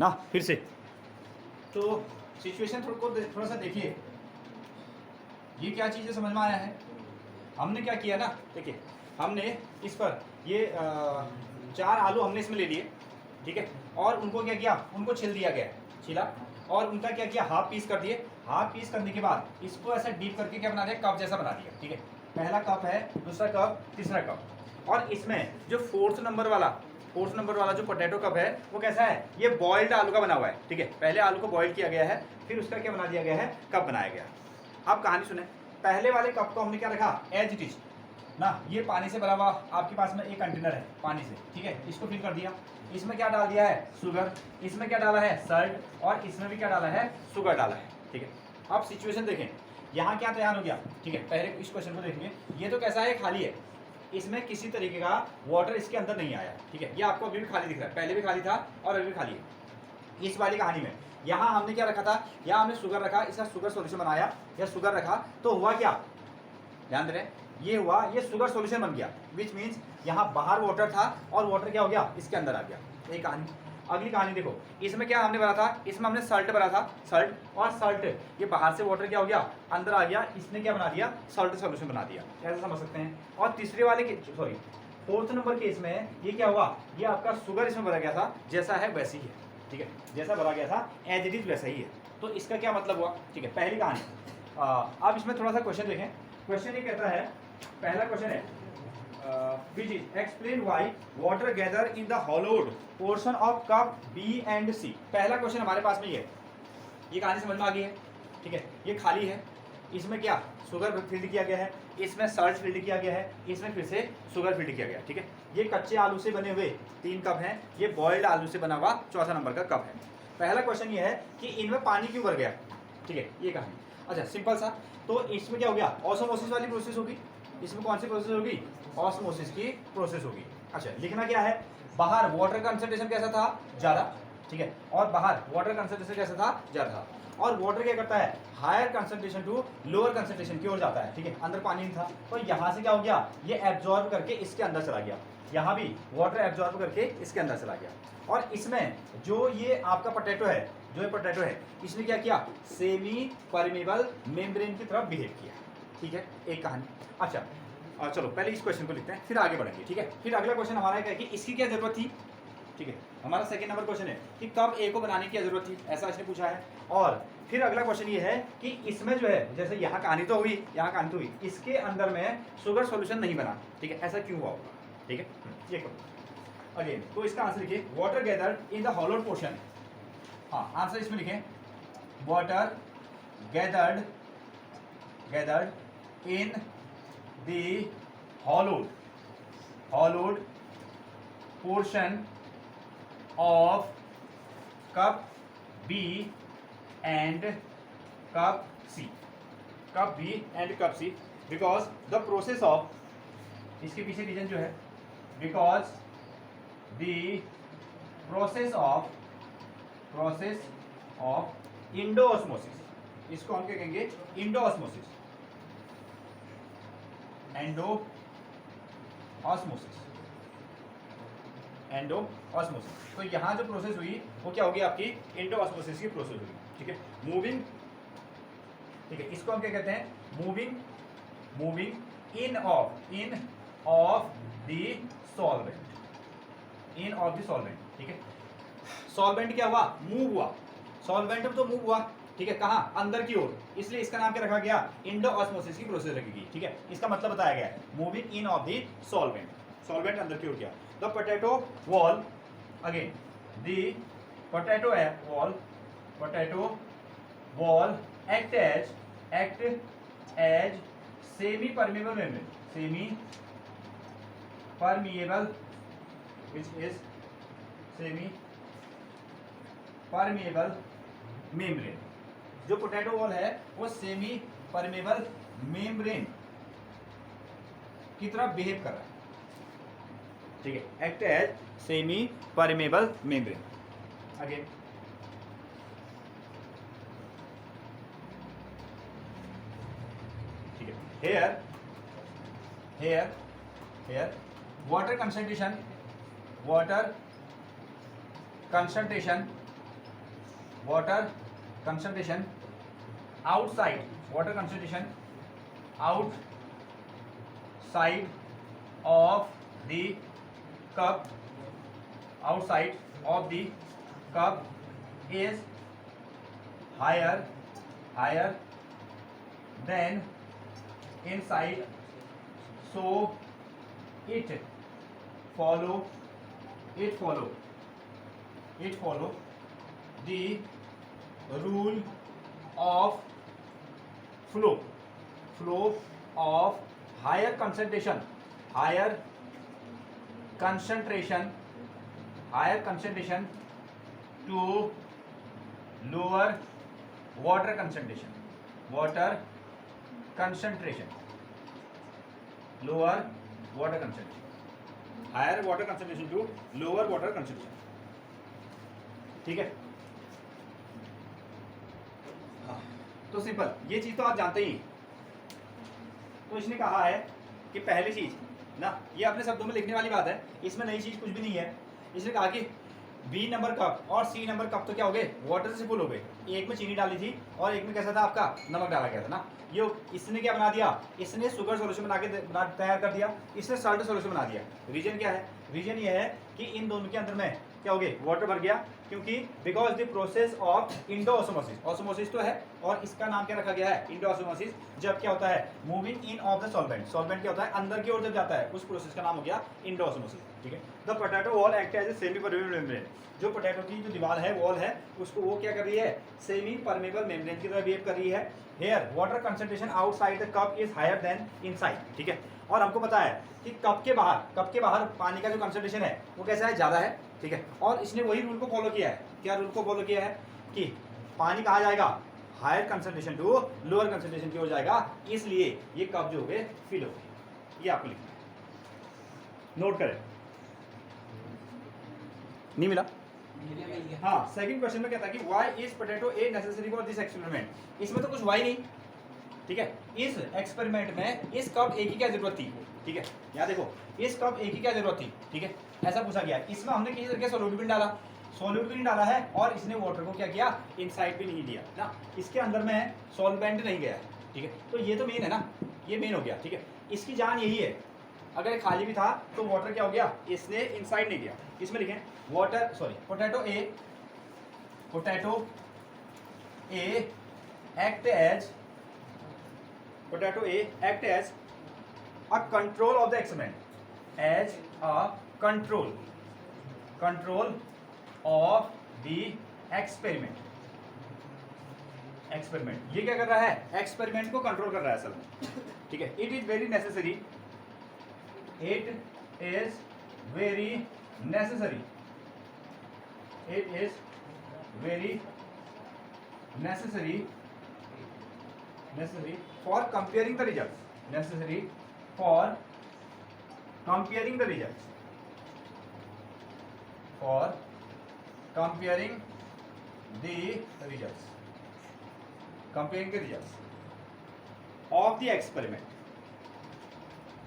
ना। फिर से तो सिचुएशन थोड़ा सा देखिए, ये क्या चीज़ है समझ में आया है। हमने क्या किया ना, देखिए हमने इस पर ये 4 आलू हमने इसमें ले लिए, ठीक है, और उनको क्या किया, उनको छिल दिया गया, छिला, और उनका क्या किया, हाफ पीस कर दिए। हाफ पीस करने के बाद इसको ऐसा डीप करके क्या बना दिया, कप जैसा बना दिया, ठीक है। पहला कप है, दूसरा कप, तीसरा कप, और इसमें जो फोर्थ नंबर वाला जो पोटैटो कप है वो कैसा है, ये बॉइल्ड आलू का बना हुआ है, ठीक है। पहले आलू को बॉइल किया गया है, फिर उसका क्या बना दिया गया है, कप बनाया गया। अब कहानी सुने, पहले वाले कप को हमने क्या रखा, एज इट इज ना, ये पानी से भरा हुआ आपके पास में एक कंटेनर है पानी से, ठीक है, इसको फिल कर दिया। इसमें क्या डाल दिया है, शुगर, इसमें क्या डाला है, सल्ट, और इसमें भी क्या डाला है, शुगर डाला है, ठीक है। अब सिचुएशन देखें, यहाँ क्या तैयार हो गया, ठीक है। पहले इस क्वेश्चन को देखेंगे, ये तो कैसा है, खाली है, इसमें किसी तरीके का वाटर इसके अंदर नहीं आया, ठीक है। ये आपको अभी भी खाली दिख रहा है, पहले भी खाली था और अभी भी खाली है। इस वाली कहानी में यहाँ हमने क्या रखा था, यहाँ हमने शुगर रखा, इसका शुगर सॉल्यूशन बनाया, या शुगर रखा, तो हुआ क्या, ध्यान दे रहे हैं, ये हुआ, ये शुगर सॉल्यूशन बन गया, विच मीन्स यहाँ बाहर वाटर था और वाटर क्या हो गया, इसके अंदर आ गया। एक कहानी। अगली कहानी देखो, इसमें क्या हमने भरा था, इसमें हमने सल्ट भरा था, सल्ट, और सल्ट ये बाहर से वाटर क्या हो गया, अंदर आ गया, इसने क्या बना दिया, सल्ट सॉल्यूशन बना दिया, ऐसा समझ सकते हैं। और तीसरे वाले के, सॉरी फोर्थ नंबर केस में ये क्या हुआ, ये आपका शुगर इसमें भरा गया था, जैसा है वैसे ही है, ठीक है, जैसा भरा गया था एज इट इज वैसा ही है। तो इसका क्या मतलब हुआ, ठीक है, पहली कहानी। अब इसमें थोड़ा सा क्वेश्चन देखें। क्वेश्चन ये कहता है, पहला क्वेश्चन है which is explain why water gather in the hollowed portion of cup B and C। पहला क्वेश्चन हमारे पास में ये कहानी समझ में आ गई है, ठीक है। ये खाली है, इसमें क्या शुगर फिल्ड किया गया है, इसमें सल्ट फिल्ड किया गया है, इसमें फिर से शुगर फिल्ड किया गया, ठीक है। ये कच्चे आलू से बने हुए 3 कप हैं, ये बॉइल्ड आलू से बना हुआ चौथा नंबर का कप है। पहला क्वेश्चन ये है कि इनमें पानी क्यों भर गया, ठीक है, ये कहानी। अच्छा सिंपल सा, तो इसमें क्या हो गया, ऑस्मोसिस वाली प्रोसेस होगी। इसमें कौन सी प्रोसेस होगी, ऑस्मोसिस की प्रोसेस होगी। अच्छा लिखना क्या है, बाहर वाटर कंसंट्रेशन कैसा था, ज़्यादा, ठीक है, और बाहर वाटर कंसंट्रेशन कैसा था, ज़्यादा था। और वाटर क्या करता है, higher concentration to lower concentration की ओर जाता है, ठीक है। अंदर पानी नहीं था, तो यहाँ से क्या हो गया, ये एब्जॉर्ब करके इसके अंदर चला गया, यहाँ भी वाटर एब्जॉर्ब करके इसके अंदर चला गया। और इसमें जो ये आपका पोटैटो है, जो ये पोटैटो है, इसने क्या किया, सेमी परमेबल मेम्ब्रेन की तरफ बिहेव किया, ठीक है, एक कहानी। अच्छा चलो पहले इस क्वेश्चन को लिखते हैं, फिर आगे बढ़ेंगे, ठीक है। फिर अगला क्वेश्चन हमारा है कि इसकी क्या जरूरत थी, ठीक है। हमारा सेकंड नंबर क्वेश्चन है कि कब ए को बनाने की क्या जरूरत थी, ऐसा इसने पूछा है। और फिर अगला क्वेश्चन ये है कि इसमें जो है, जैसे यहाँ कहानी तो हुई, यहाँ कहानी तो हुई, इसके अंदर में शुगर सॉल्यूशन नहीं बना, ठीक है, ऐसा क्यों हुआ होगा, ठीक है। ये करो अगेन, तो इसका आंसर लिखिए, water gathered in the hollowed portion. हाँ आंसर इसमें लिखें, water gathered in the hollowed portion of cup B and cup C, because the process of, इसके पीछे रीजन जो है, because the process of इंडोऑस्मोसिस, इसको हम क्या कहेंगे, इंडोऑस्मोसिस, एंडोऑस्मोसिस। तो यहाँ जो प्रोसेस हुई वो क्या होगी, आपकी इंडोऑस्मोसिस की प्रोसेस हुई, ठीक है, मूविंग, ठीक है, इसको हम क्या कहते हैं, moving in of the solvent, ठीक है। सॉल्वेंट क्या हुआ, मूव हुआ, सॉल्वेंट तो मूव हुआ, ठीक है, कहाँ, अंदर की ओर, इसलिए इसका नाम क्या रखा गया, इंडोऑस्मोसिस की प्रोसेस रखी गई, ठीक है। इसका मतलब बताया गया है, moving in of the solvent अंदर की ओर गया। The potato wall, again the potato wall act as semi permeable membrane. जो पोटैटो वॉल है वो सेमी परमेबल मेम्ब्रेन की तरह बिहेव कर रहा है, ठीक है, act as semi permeable membrane. Again ठीक है, here water concentration water concentration outside, water concentration outside of the cup, outside of the cup is higher than inside, so it follow the rule of flow of higher concentration to lower water concentration, lower water concentration, higher water concentration to lower water concentration. ठीक है, तो simple, ये चीज तो आप जानते ही। तो इसने कहा है कि पहली चीज ना, ये अपने शब्दों में लिखने वाली बात है, इसमें नई चीज कुछ भी नहीं है। इसने कहा कि बी नंबर कप और सी नंबर कप तो क्या हो गए, वाटर से फुल हो गए। एक में चीनी डाली थी और एक में कैसा था आपका, नमक डाला गया था ना। ये इसने क्या बना दिया, इसने शुगर सॉल्यूशन बना के तैयार कर दिया, इसने सॉल्ट सॉल्यूशन बना दिया। रीजन क्या है, रीजन ये है कि इन दोनों के अंदर में क्या हो गया, वाटर भर गया, क्योंकि because the process of Indo osmosis, osmosis तो है और इसका नाम क्या रखा गया है, इंडो ऑस्मोसिस। जब क्या होता है, moving in of the solvent, solvent क्या होता है, अंदर की ओर जब जाता है, उस प्रोसेस का नाम हो गया इंडो ऑस्मोसिस। ठीक है, the potato wall act as a semi permeable membrane, जो पोटैटो की जो दीवार है, वॉल है, उसको वो क्या कर रही है, सेमी परमेबल मेम्ब्रेन की तरह बिहेव कर रही है। Here water concentration outside the cup is higher than inside. ठीक है, और हमको पता है कि कप के बाहर पानी का जो कंसंट्रेशन है वो कैसा है, ज़्यादा है। ठीक है, और इसने वही रूल को फॉलो किया है। क्या रूल को फॉलो किया है कि पानी कहाँ जाएगा, higher concentration to lower concentration की ओर जाएगा, इसलिए ये कप जो हो गए फिल हो गए। ये आपको लिखना है, नोट करें। नहीं मिला? हाँ, सेकंड क्वेश्चन में कहता है कि why is potato a necessary for this experiment. इसमें तो कुछ व्हाई नहीं। ठीक है, इस एक्सपेरिमेंट में इस कप ए की क्या जरूरत थी। ठीक है, यहाँ देखो, इस कप ए की क्या जरूरत थी। ठीक है, ऐसा पूछा गया। इसमें हमने किसी तरीके से सॉल्यूट भी डाला, सॉल्यूट भी नहीं डाला है, और इसने वाटर को क्या किया, इनसाइड भी नहीं दिया ना, इसके अंदर में सॉल्वेंट नहीं गया। ठीक है, तो ये तो मेन है ना, ये मेन हो गया। ठीक है, इसकी जान यही है, अगर खाली भी था तो वाटर क्या हो गया, इसने इनसाइड नहीं दिया। इसमें लिखें water, sorry, potato a act as a control of the experiment, as a control of the experiment। ये क्या कर रहा है, एक्सपेरिमेंट को कंट्रोल कर रहा है असल में। ठीक है, it is very necessary for comparing the results, comparing the results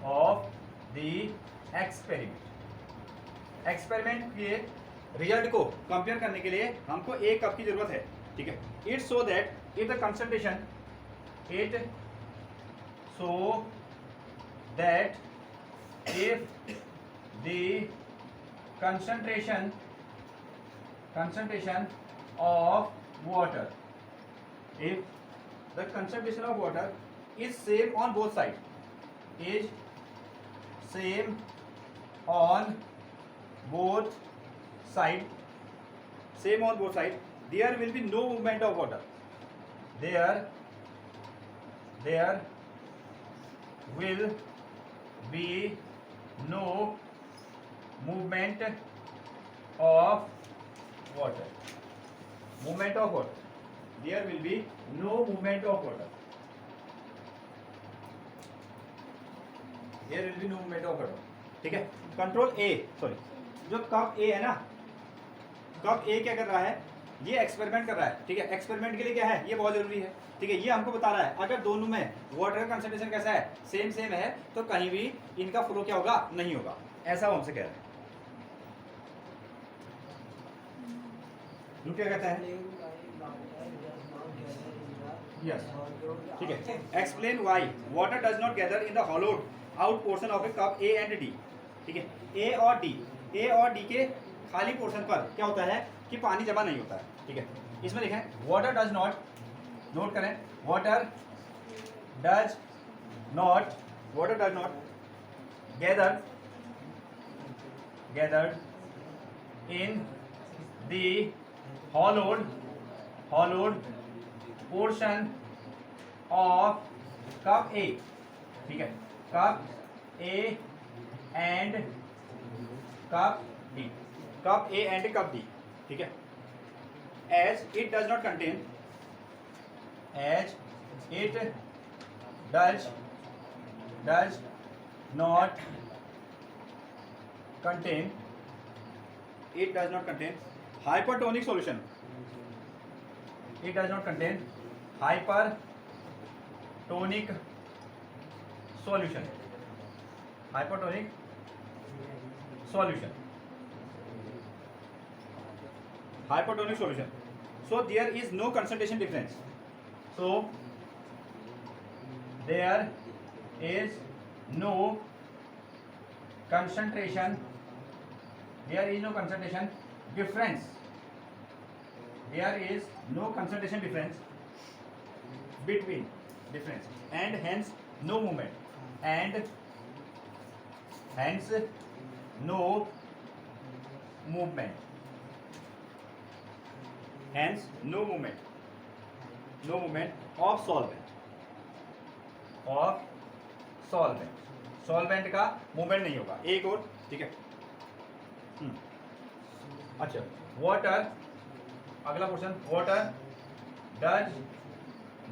of the experiment, experiment के रिजल्ट को कंपेयर करने के लिए हमको एक कप की जरूरत है। ठीक है, it's so that if the concentration if the concentration of water, is same on both sides, there will be no movement of water, there will be no movement of water, there will be no movement of water, ठीक है। Control ए, sorry, जो cup ए है ना, cup ए क्या कर रहा है, ये एक्सपेरिमेंट कर रहा है। ठीक है, एक्सपेरिमेंट के लिए क्या है, ये बहुत जरूरी है। ठीक है, ये हमको बता रहा है अगर दोनों में वाटर का कंसंट्रेशन कैसा है, सेम है, तो कहीं भी इनका फ्लो क्या होगा, नहीं होगा, ऐसा वो हमसे कह रहा है। रूट क्या कहता है? यस, ठीक है। Explain why water does not gather in the hollowed out portion of A cup A and D. ठीक है, ए और डी के खाली पोर्शन पर क्या होता है कि पानी जमा नहीं होता है। ठीक है, इसमें लिखें वाटर डज नॉट, नोट करें, water does not gathered in the hollowed portion of cup A। ठीक है, cup A and cup B, cup A and cup B। ठीक है, as it does not contain hypertonic solution, it does not contain hypertonic solution, so there is no concentration difference, between difference and hence no movement, of solvent का movement नहीं होगा। एक और, ठीक है। अच्छा, वाटर, अगला question, water does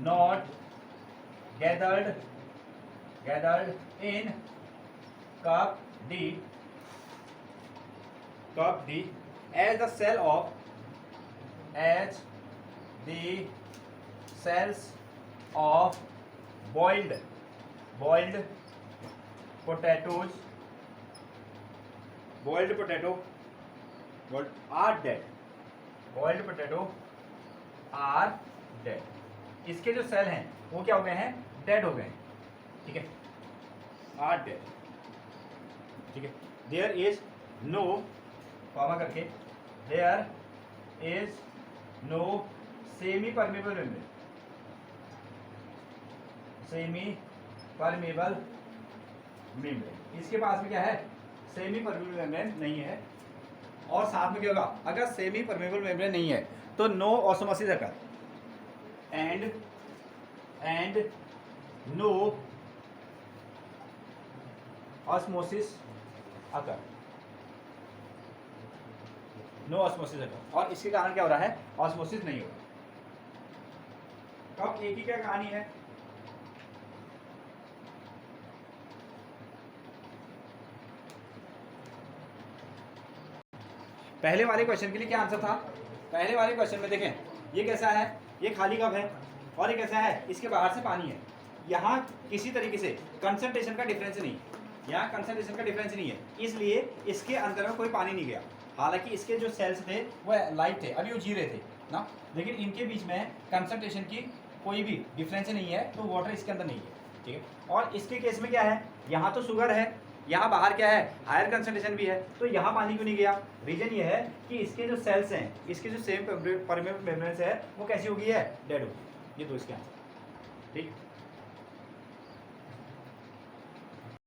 not gathered in cup D as the cells of boiled potato are dead। इसके जो सेल हैं वो क्या हो गए हैं? डेड हो गए हैं। ठीक है, आर डेड। ठीक है, देयर इज नो, कॉमा करके, there is no semi permeable membrane. इसके पास में क्या है? सेमी परमेबल मेम्ब्रेन नहीं है। और साथ में क्या होगा? अगर सेमी परमेबल मेम्ब्रेन नहीं है तो no osmosis occur and no osmosis occur, और इसके कारण क्या हो रहा है? ऑस्मोसिस नहीं हो रहा। कप ए की क्या कहानी है? पहले वाले क्वेश्चन के लिए क्या आंसर था? पहले वाले क्वेश्चन में देखें, ये कैसा है? ये खाली कप है और ये कैसा है? इसके बाहर से पानी है। यहाँ किसी तरीके से कंसंट्रेशन का डिफरेंस नहीं, है, इसलिए इसके अंदर में कोई पानी नहीं गया। हालांकि इसके जो सेल्स थे वो लाइव थे, अभी वो जी रहे थे ना, लेकिन इनके बीच में कंसंट्रेशन की कोई भी डिफरेंस नहीं है, तो वाटर इसके अंदर नहीं है। ठीक है, और इसके केस में क्या है? यहाँ तो शुगर है, यहाँ बाहर क्या है? हायर कंसंट्रेशन भी है, तो यहाँ पानी क्यों नहीं गया? रीजन ये है कि इसके जो सेल्स हैं, इसके जो सेम परमेबल मेम्ब्रेन है वो कैसी हो गई है? डेड हो गई। ये तो इसके आंसर। ठीक।